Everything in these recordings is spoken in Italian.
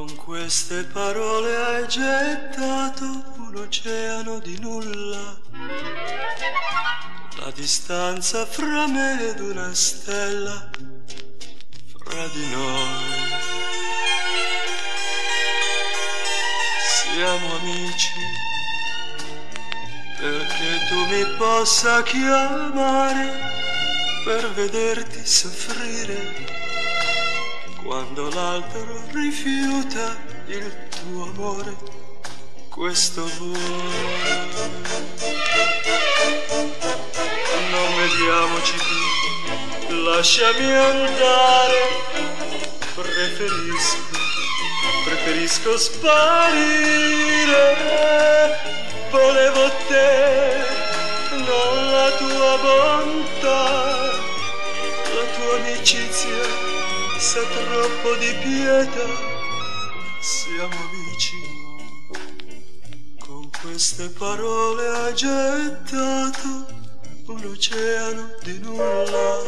Con queste parole hai gettato un oceano di nulla, la distanza fra me ed una stella, fra di noi. Siamo amici perché tu mi possa chiamare per vederti soffrire quando l'altro rifiuta il tuo amore, questo vuoi. Non vediamoci più, lasciami andare, preferisco sparire. Volevo te, non la tua bontà, la tua amicizia sa troppo di pietà. Siamo amici, con queste parole hai gettato un oceano di nulla,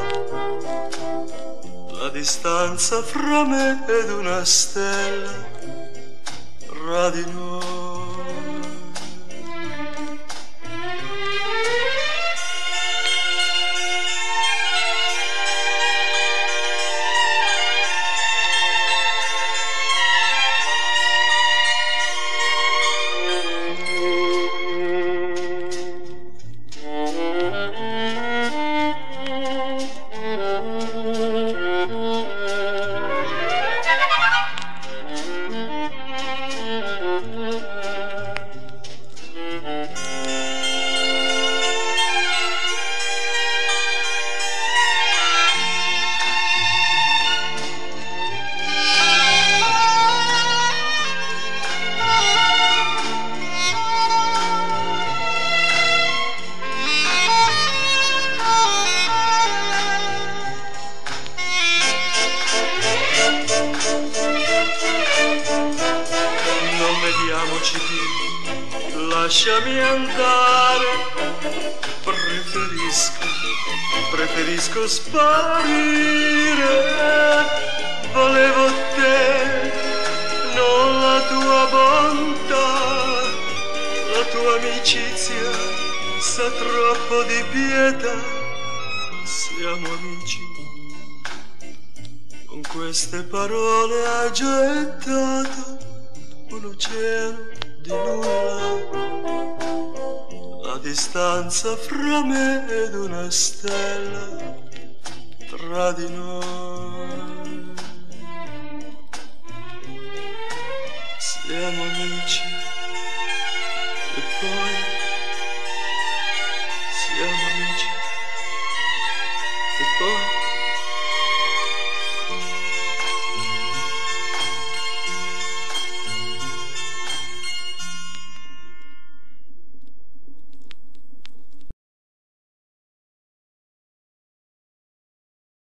la distanza fra me ed una stella, tra di noi. Vediamoci più, lasciami andare, preferisco sparire. Volevo te, non la tua bontà, la tua amicizia sa troppo di pietà. Siamo amici, con queste parole hai gettato un oceano di nulla, la distanza fra me ed una stella, tra di noi.